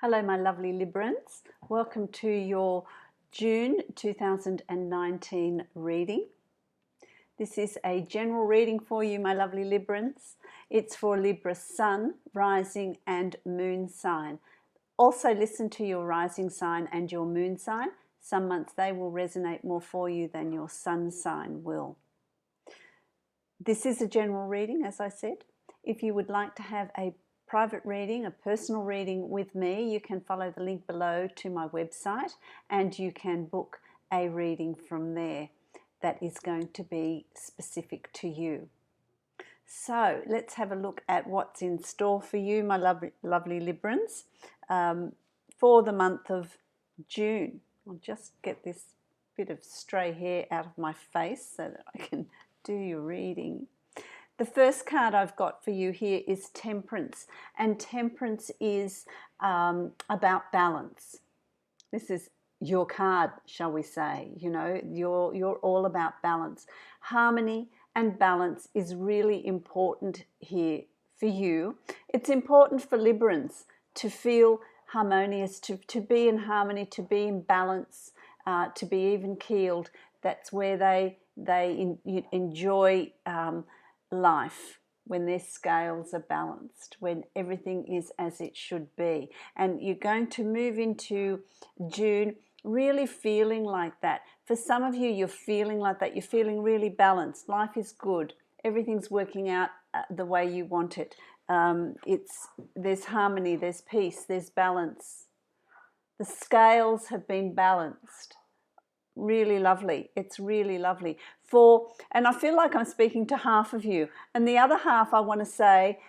Hello my lovely Librans, welcome to your June 2019 reading. This is a general reading for you my lovely Librans. It's for Libra Sun, Rising and Moon sign. Also listen to your rising sign and your moon sign. Some months they will resonate more for you than your sun sign will. This is a general reading, as I said. If you would like to have a private reading, a personal reading with me, you can follow the link below to my website and you can book a reading from there that is going to be specific to you. So let's have a look at what's in store for you, my lovely Librans, for the month of June. I'll just get this bit of stray hair out of my face so that I can do your reading. The first card I've got for you here is Temperance, and Temperance is about balance. This is your card, shall we say. You know, you're all about balance. Harmony and balance is really important here for you. It's important for Librans to feel harmonious, to be in harmony, to be in balance, to be even keeled. That's where they enjoy life, when their scales are balanced, when everything is as it should be. And you're going to move into June really feeling like that. For some of you, you're feeling like that. You're feeling really balanced. Life is good. Everything's working out the way you want it. There's harmony, there's peace, there's balance. The scales have been balanced. Really lovely. It's really lovely. And I feel like I'm speaking to half of you, and the other half I want to say,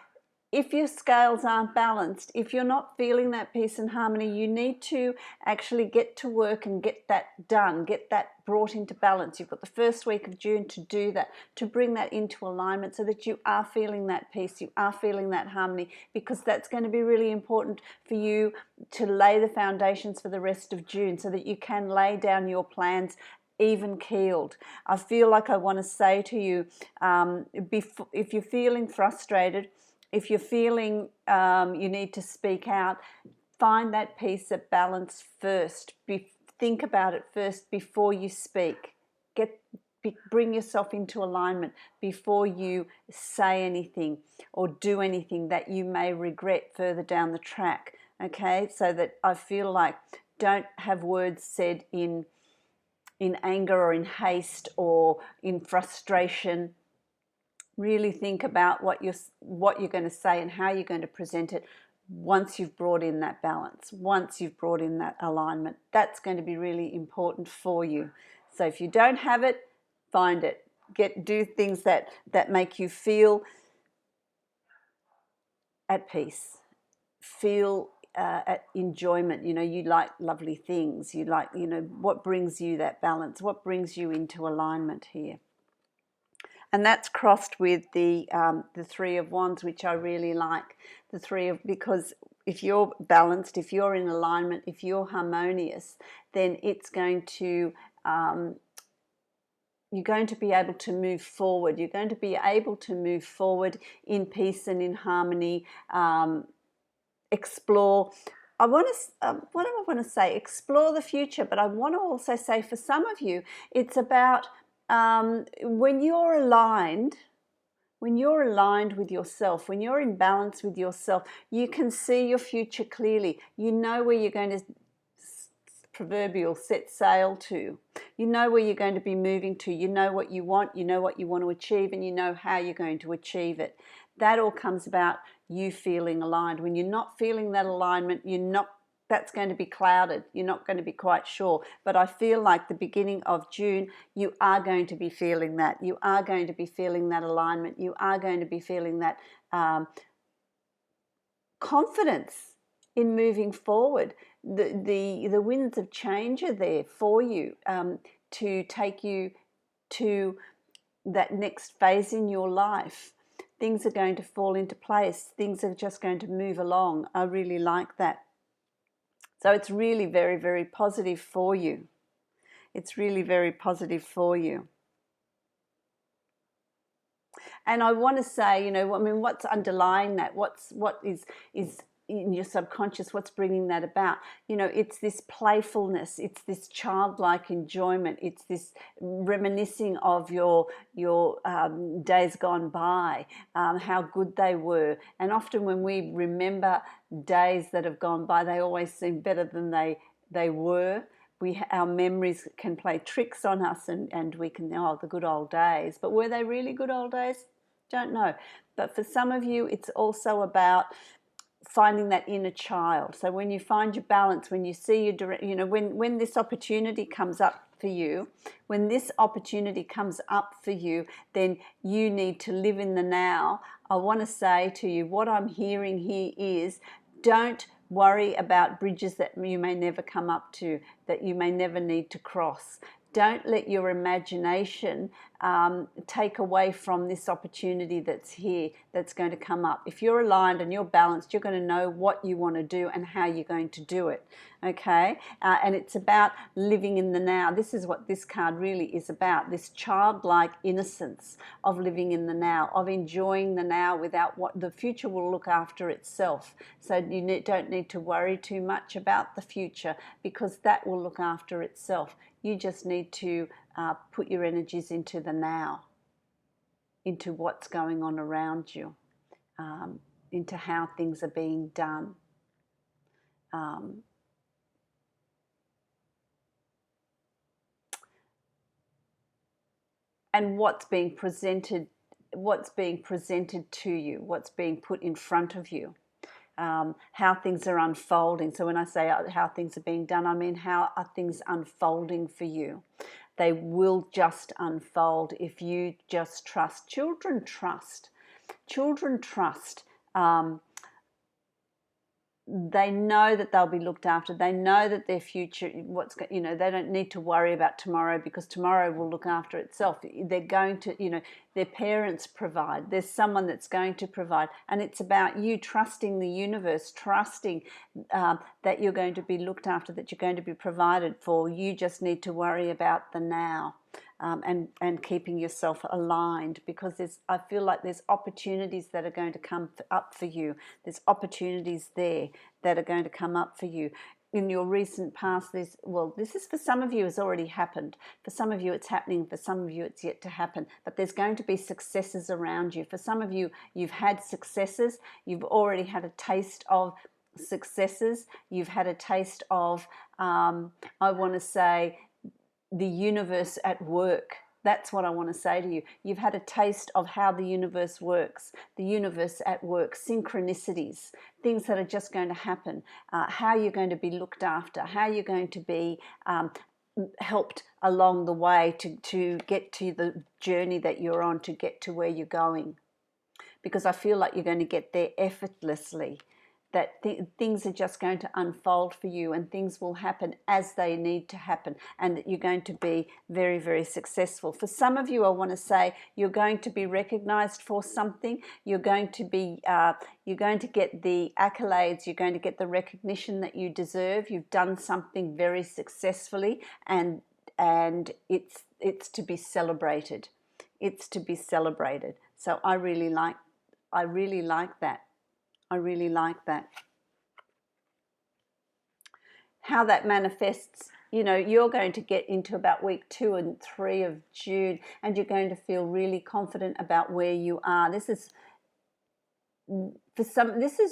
if your scales aren't balanced, if you're not feeling that peace and harmony, you need to actually get to work and get that done, get that brought into balance. You've got the first week of June to do that, to bring that into alignment so that you are feeling that peace, you are feeling that harmony, because that's going to be really important for you to lay the foundations for the rest of June so that you can lay down your plans even keeled. I feel like I want to say to you, if you're feeling frustrated, if you're feeling you need to speak out, find that peace, that balance first. Think about it first before you speak. Bring yourself into alignment before you say anything or do anything that you may regret further down the track. Okay, so that I feel like don't have words said in anger or in haste or in frustration. Really think about what you're going to say and how you're going to present it once you've brought in that balance, once you've brought in that alignment. That's going to be really important for you. So if you don't have it, find it. Do things that make you feel at peace, feel at enjoyment. You know, you like lovely things. You like, you know, what brings you that balance, what brings you into alignment here. And that's crossed with the Three of Wands, which I really like. Because if you're balanced, if you're in alignment, if you're harmonious, then it's going to you're going to be able to move forward. You're going to be able to move forward in peace and in harmony. Explore. What do I want to say? Explore the future, but I want to also say for some of you, it's about when you're aligned with yourself, when you're in balance with yourself, you can see your future clearly. You know where you're going to proverbial set sail to. You know where you're going to be moving to. You know what you want. You know what you want to achieve, and you know how you're going to achieve it. That all comes about you feeling aligned. When you're not feeling that alignment, that's going to be clouded. You're not going to be quite sure. But I feel like the beginning of June, you are going to be feeling that. You are going to be feeling that alignment. You are going to be feeling that confidence in moving forward. The winds of change are there for you to take you to that next phase in your life. Things are going to fall into place. Things are just going to move along. I really like that. So it's really very, very positive for you. It's really very positive for you. And I want to say, you know, I mean, what's underlying that? What is in your subconscious, what's bringing that about? It's this playfulness, it's this childlike enjoyment, it's this reminiscing of your days gone by, how good they were. And often when we remember days that have gone by, they always seem better than they were. Our memories can play tricks on us, and we can, oh, the good old days. But were they really good old days? Don't know. But for some of you, it's also about finding that inner child. So when you find your balance, when you see your when this opportunity comes up for you, then you need to live in the now. I want to say to you, what I'm hearing here is, don't worry about bridges that you may never come up to, that you may never need to cross. Don't let your imagination take away from this opportunity that's here, that's going to come up. If you're aligned and you're balanced, you're going to know what you want to do and how you're going to do it. Okay? And it's about living in the now. This is what this card really is about, this childlike innocence of living in the now, of enjoying the now without what the future will look after itself. So you don't need to worry too much about the future, because that will look after itself. You just need to put your energies into the now, into what's going on around you, into how things are being done. And what's being presented to you, what's being put in front of you. How things are unfolding. So when I say how things are being done, I mean how are things unfolding for you. They will just unfold if you just trust. Children trust. They know that they'll be looked after. They know that their future, they don't need to worry about tomorrow, because tomorrow will look after itself. They're going to, their parents provide. There's someone that's going to provide. And it's about you trusting the universe, trusting that you're going to be looked after, that you're going to be provided for. You just need to worry about the now. And keeping yourself aligned, because I feel like there's opportunities that are going to come up for you. There's opportunities there that are going to come up for you. In your recent past, this is for some of you has already happened. For some of you it's happening. For some of you it's yet to happen. But there's going to be successes around you. For some of you, you've had successes. You've already had a taste of successes. You've had a taste of, I want to say, the universe at work. That's what I want to say to you. You've had a taste of how the universe works, the universe at work, synchronicities, things that are just going to happen, how you're going to be looked after, how you're going to be helped along the way to get to the journey that you're on, to get to where you're going. Because I feel like you're going to get there effortlessly. That things are just going to unfold for you, and things will happen as they need to happen, and that you're going to be very, very successful. For some of you, I want to say you're going to be recognized for something. You're going to get the accolades. You're going to get the recognition that you deserve. You've done something very successfully, and it's to be celebrated. It's to be celebrated. So I really like that. I really like that. How that manifests, you're going to get into about week 2 and 3 of June, and you're going to feel really confident about where you are. This is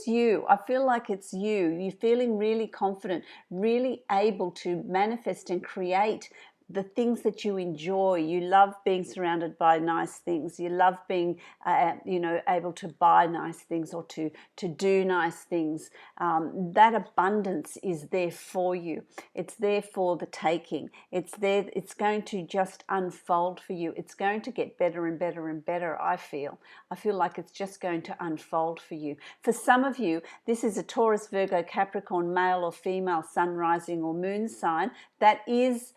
you. I feel like it's you. You're feeling really confident, really able to manifest and create the things that you enjoy. You love being surrounded by nice things. You love being, able to buy nice things or to do nice things. That abundance is there for you. It's there for the taking. It's there. It's going to just unfold for you. It's going to get better and better and better, I feel. I feel like it's just going to unfold for you. For some of you, this is a Taurus, Virgo, Capricorn, male or female, sun, rising or moon sign. That is,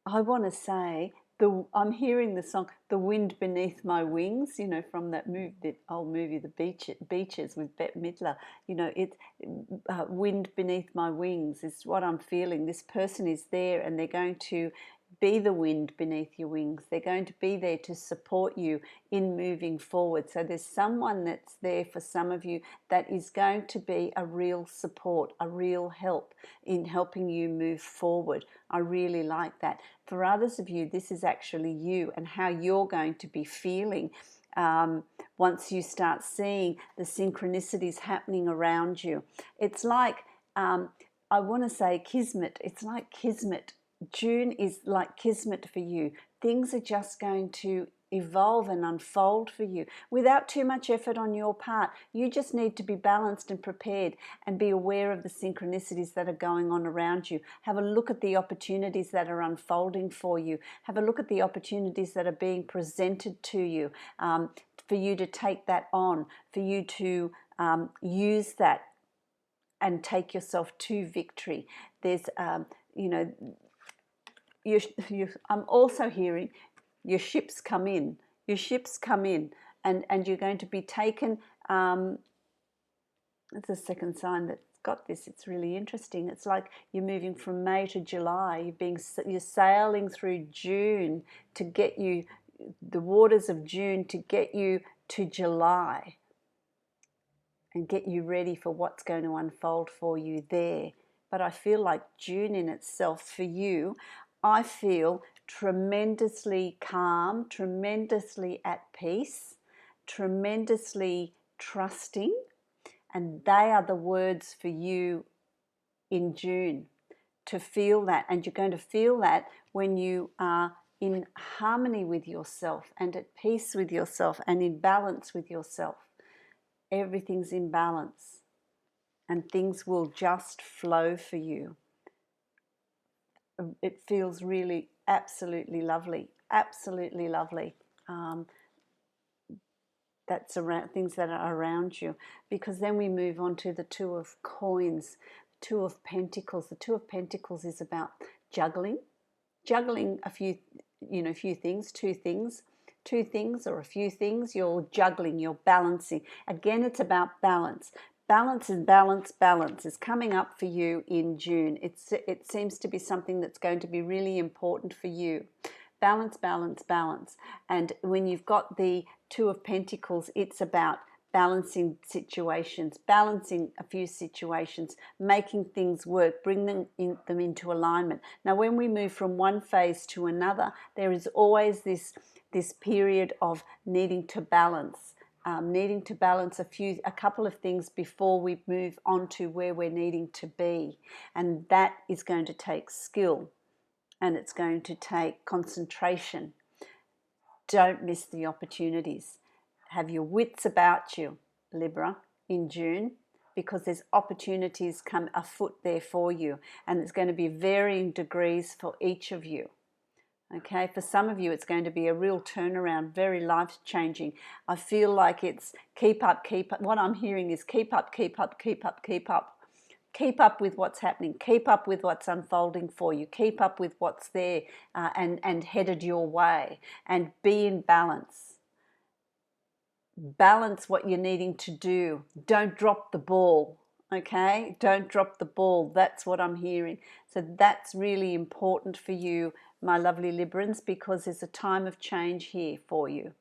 I want to say, I'm hearing the song "The Wind Beneath My Wings," from that old movie, The Beaches with Bette Midler. It's "Wind Beneath My Wings" is what I'm feeling. This person is there, and they're going to be the wind beneath your wings. They're going to be there to support you in moving forward. So there's someone that's there for some of you that is going to be a real support, a real help in helping you move forward. I really like that. For others of you, this is actually you and how you're going to be feeling once you start seeing the synchronicities happening around you. It's like, I want to say kismet. It's like kismet. June is like kismet for you. Things are just going to evolve and unfold for you without too much effort on your part. You just need to be balanced and prepared and be aware of the synchronicities that are going on around you. Have a look at the opportunities that are unfolding for you. Have a look at the opportunities that are being presented to you, for you to take that on, for you to use that and take yourself to victory. There's, you know, I'm also hearing your ships come in. Your ships come in, and you're going to be taken. It's the second sign that's got this. It's really interesting. It's like you're moving from May to July. You're sailing through June to get you, the waters of June, to get you to July and get you ready for what's going to unfold for you there. But I feel like June in itself for you, I feel tremendously calm, tremendously at peace, tremendously trusting, and they are the words for you in June, to feel that. And you're going to feel that when you are in harmony with yourself and at peace with yourself and in balance with yourself. Everything's in balance and things will just flow for you. It feels really absolutely lovely, absolutely lovely. That's around things that are around you, because then we move on to the Two of Coins, Two of Pentacles. The Two of Pentacles is about juggling a few, few things, two things or a few things. You're juggling, you're balancing. Again, it's about balance. Balance is coming up for you in June. It seems to be something that's going to be really important for you. Balance. And when you've got the Two of Pentacles, it's about balancing situations, balancing a few situations, making things work, bring them into alignment. Now, when we move from one phase to another, there is always this period of needing to balance. A couple of things before we move on to where we're needing to be. And that is going to take skill and it's going to take concentration. Don't miss the opportunities. Have your wits about you, Libra, in June, because there's opportunities come afoot there for you. And it's going to be varying degrees for each of you. Okay, for some of you, it's going to be a real turnaround, very life-changing. I feel like it's keep up. What I'm hearing is keep up. Keep up with what's happening. Keep up with what's unfolding for you. Keep up with what's there and headed your way. And be in balance. Balance what you're needing to do. Don't drop the ball. Okay, don't drop the ball. That's what I'm hearing. So that's really important for you, my lovely Librans, because there's a time of change here for you.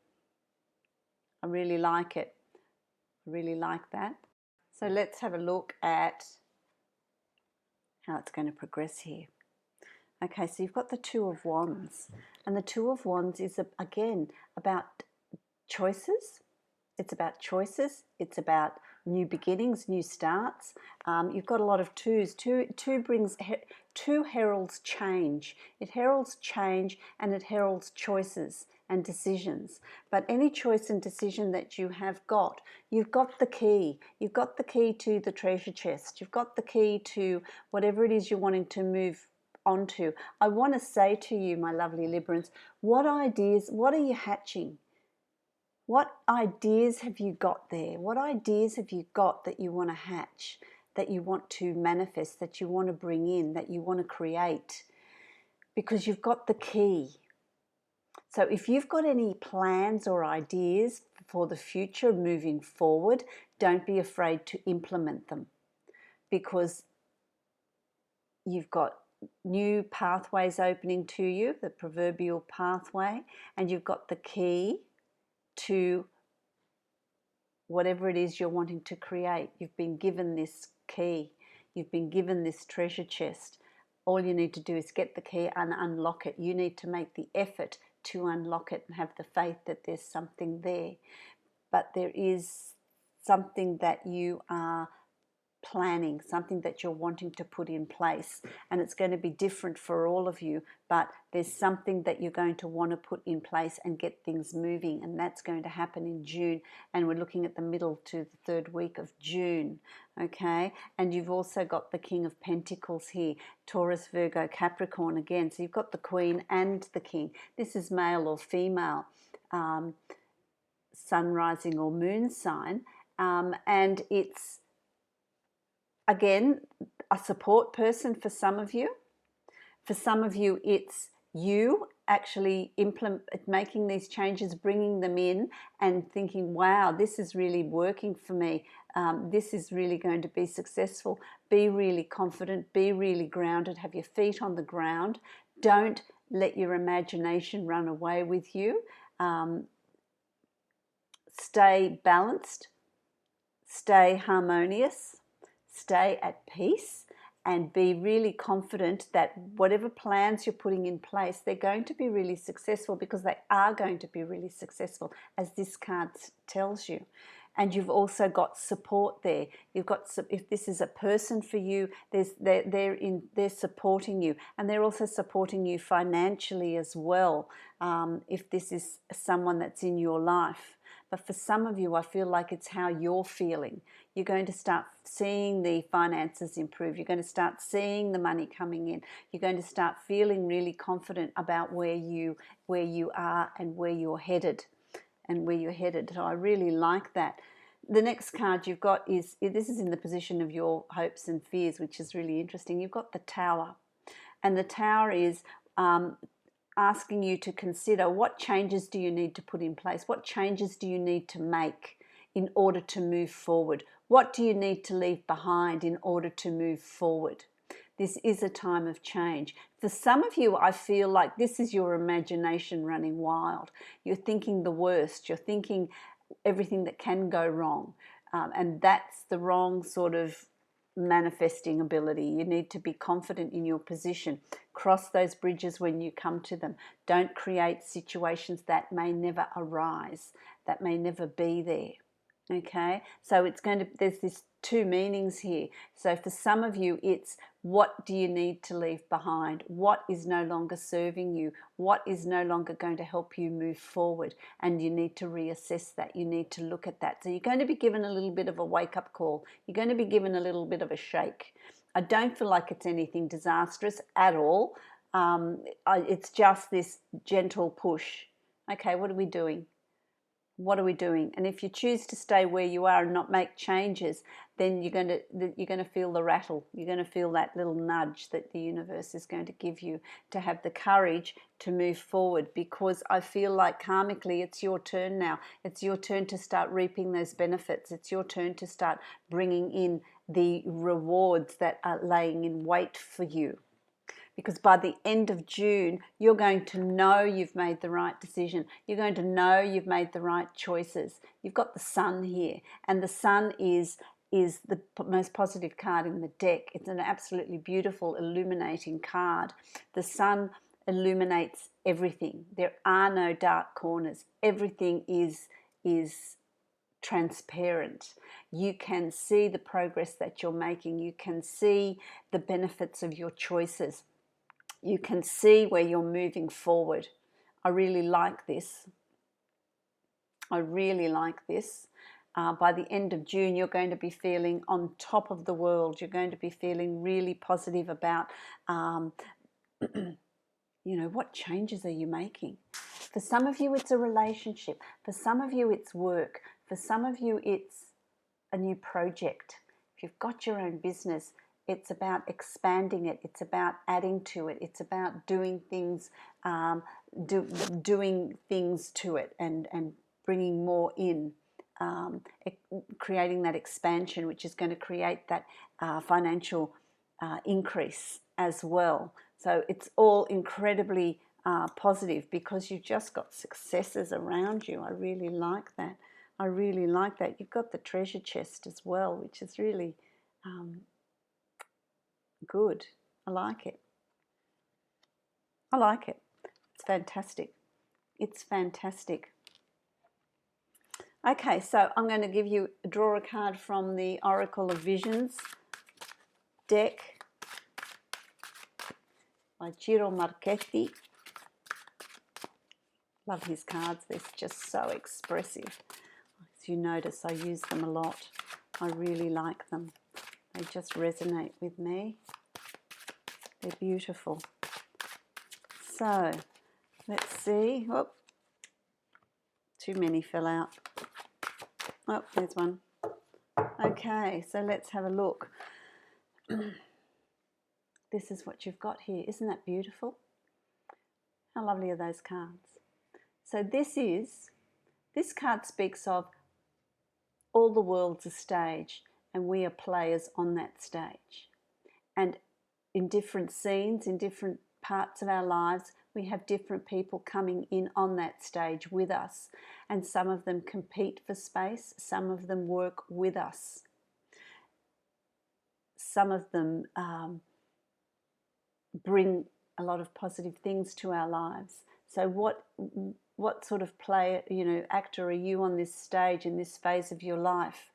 I really like it. I really like that. So let's have a look at how it's going to progress here. Okay, so you've got the Two of Wands. And the Two of Wands is, again, about choices. It's about choices. It's about new beginnings, new starts. You've got a lot of twos. Two heralds change. It heralds change and it heralds choices and decisions. But any choice and decision that you have got, you've got the key. You've got the key to the treasure chest. You've got the key to whatever it is you're wanting to move on to. I want to say to you, my lovely Librans, what ideas, what are you hatching? What ideas have you got there? What ideas have you got that you want to hatch, that you want to manifest, that you want to bring in, that you want to create? Because you've got the key. So if you've got any plans or ideas for the future moving forward, don't be afraid to implement them, because you've got new pathways opening to you, the proverbial pathway, and you've got the key to whatever it is you're wanting to create. You've been given this key. You've been given this treasure chest. All you need to do is get the key and unlock it. You need to make the effort to unlock it and have the faith that there's something there. But there is something that you are planning, something that you're wanting to put in place, and it's going to be different for all of you, but there's something that you're going to want to put in place and get things moving, and that's going to happen in June, and we're looking at the middle to the third week of June. Okay, and you've also got the King of Pentacles here, Taurus, Virgo, Capricorn again, so you've got the Queen and the King. This is male or female, sun, rising or moon sign, and it's again a support person for some of you. For some of you, it's you actually making these changes, bringing them in and thinking, wow, this is really working for me. This is really going to be successful. Be really confident, be really grounded, have your feet on the ground. Don't let your imagination run away with you. Stay balanced, stay harmonious, stay at peace, and be really confident that whatever plans you're putting in place, they're going to be really successful, because they are going to be really successful, as this card tells you. And you've also got support there. You've got, if this is a person for you, they're supporting you, and they're also supporting you financially as well, if this is someone that's in your life. But for some of you, I feel like it's how you're feeling. You're going to start seeing the finances improve. You're going to start seeing the money coming in. You're going to start feeling really confident about where you are and where you're headed. So I really like that. The next card you've got is, this is in the position of your hopes and fears, which is really interesting. You've got the Tower. And the Tower is asking you to consider, what changes do you need to put in place? What changes do you need to make in order to move forward? What do you need to leave behind in order to move forward? This is a time of change. For some of you, I feel like this is your imagination running wild. You're thinking the worst. You're thinking everything that can go wrong. And that's the wrong sort of manifesting ability. You need to be confident in your position. Cross those bridges when you come to them. Don't create situations that may never arise, that may never be there. Okay, so there's this two meanings here. So for some of you, it's, what do you need to leave behind? What is no longer serving you? What is no longer going to help you move forward? And you need to reassess that. You need to look at that. So you're going to be given a little bit of a wake-up call. You're going to be given a little bit of a shake. I don't feel like it's anything disastrous at all. It's just this gentle push. Okay, what are we doing? What are we doing? And if you choose to stay where you are and not make changes, then you're going to feel the rattle. You're going to feel that little nudge that the universe is going to give you to have the courage to move forward, because I feel like karmically it's your turn now. It's your turn to start reaping those benefits. It's your turn to start bringing in the rewards that are laying in wait for you. Because by the end of June, you're going to know you've made the right decision. You're going to know you've made the right choices. You've got the Sun here, and the Sun is the most positive card in the deck. It's an absolutely beautiful, illuminating card. The Sun illuminates everything. There are no dark corners. Everything is transparent. You can see the progress that you're making. You can see the benefits of your choices. You can see where you're moving forward. I really like this. I really like this. By the end of June, you're going to be feeling on top of the world. You're going to be feeling really positive about, what changes are you making? For some of you, it's a relationship. For some of you, it's work. For some of you, it's a new project. If you've got your own business, it's about expanding it. It's about adding to it. It's about doing things, doing things to it, and bringing more in, creating that expansion, which is going to create that financial increase as well. So it's all incredibly positive because you've just got successes around you. I really like that. I really like that. You've got the treasure chest as well, which is really good. I like it. I like it. It's fantastic. It's fantastic. Okay, so I'm going to draw a card from the Oracle of Visions deck by Ciro Marchetti. Love his cards. They're just so expressive. As you notice, I use them a lot. I really like them. They just resonate with me. They're beautiful. So, let's see. Oh, too many fell out. Oh, there's one. Okay, so let's have a look. This is what you've got here. Isn't that beautiful? How lovely are those cards? So this card speaks of all the world's a stage and we are players on that stage. And in different scenes, in different parts of our lives, we have different people coming in on that stage with us. And some of them compete for space, some of them work with us. Some of them bring a lot of positive things to our lives. So what sort of player, actor are you on this stage in this phase of your life?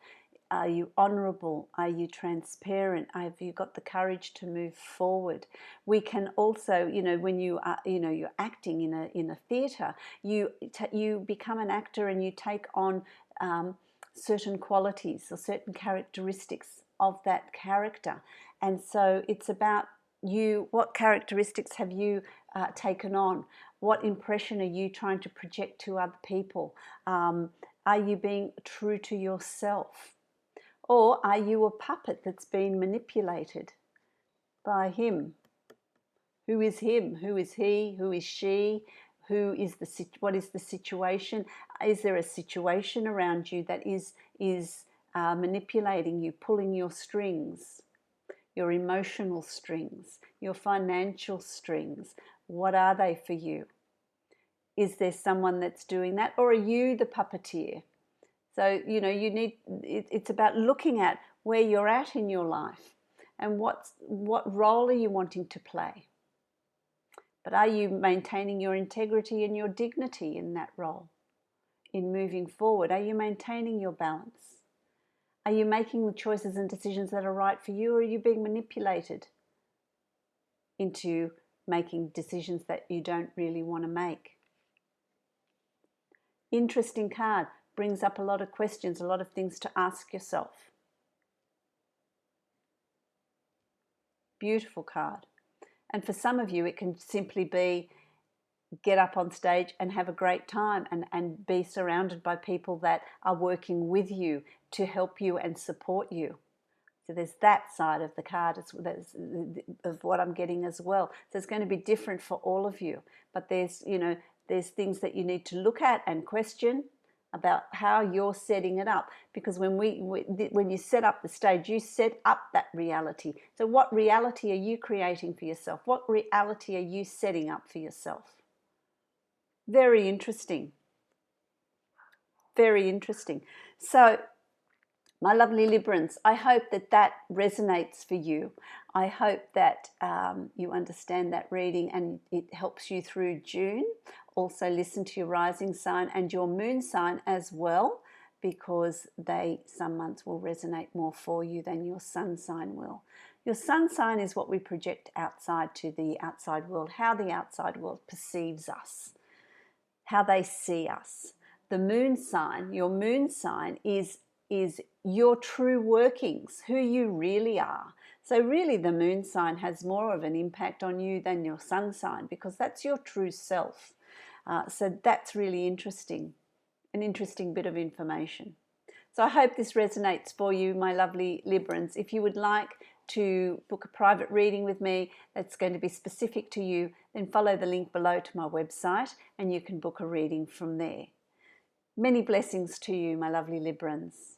Are you honourable? Are you transparent? Have you got the courage to move forward? We can also, when you are, you're acting in a theatre, you become an actor and you take on certain qualities or certain characteristics of that character. And so it's about you. What characteristics have you taken on? What impression are you trying to project to other people? Are you being true to yourself? Or are you a puppet that's been manipulated by him? Who is him? Who is he? Who is she? What is the situation? Is there a situation around you that is manipulating you, pulling your strings, your emotional strings, your financial strings? What are they for you? Is there someone that's doing that? Or are you the puppeteer? So, it's about looking at where you're at in your life and what role are you wanting to play. But are you maintaining your integrity and your dignity in that role? In moving forward, are you maintaining your balance? Are you making the choices and decisions that are right for you, or are you being manipulated into making decisions that you don't really want to make? Interesting card. Brings up a lot of questions, a lot of things to ask yourself. Beautiful card. And for some of you, it can simply be get up on stage and have a great time and be surrounded by people that are working with you to help you and support you. So there's that side of the card of what I'm getting as well. So it's going to be different for all of you. But there's things that you need to look at and question about how you're setting it up, because when you set up the stage, you set up that reality. So what reality are you creating for yourself? What reality are you setting up for yourself? Very interesting. Very interesting. So, my lovely Librans, I hope that resonates for you. I hope that you understand that reading and it helps you through June. Also listen to your rising sign and your moon sign as well, because some months will resonate more for you than your sun sign will. Your sun sign is what we project outside to the outside world, how the outside world perceives us, how they see us. The moon sign, your moon sign is your true workings, who you really are. So really the moon sign has more of an impact on you than your sun sign, because that's your true self. So that's really interesting, an interesting bit of information. So I hope this resonates for you, my lovely Librans. If you would like to book a private reading with me that's going to be specific to you, then follow the link below to my website and you can book a reading from there. Many blessings to you, my lovely Librans.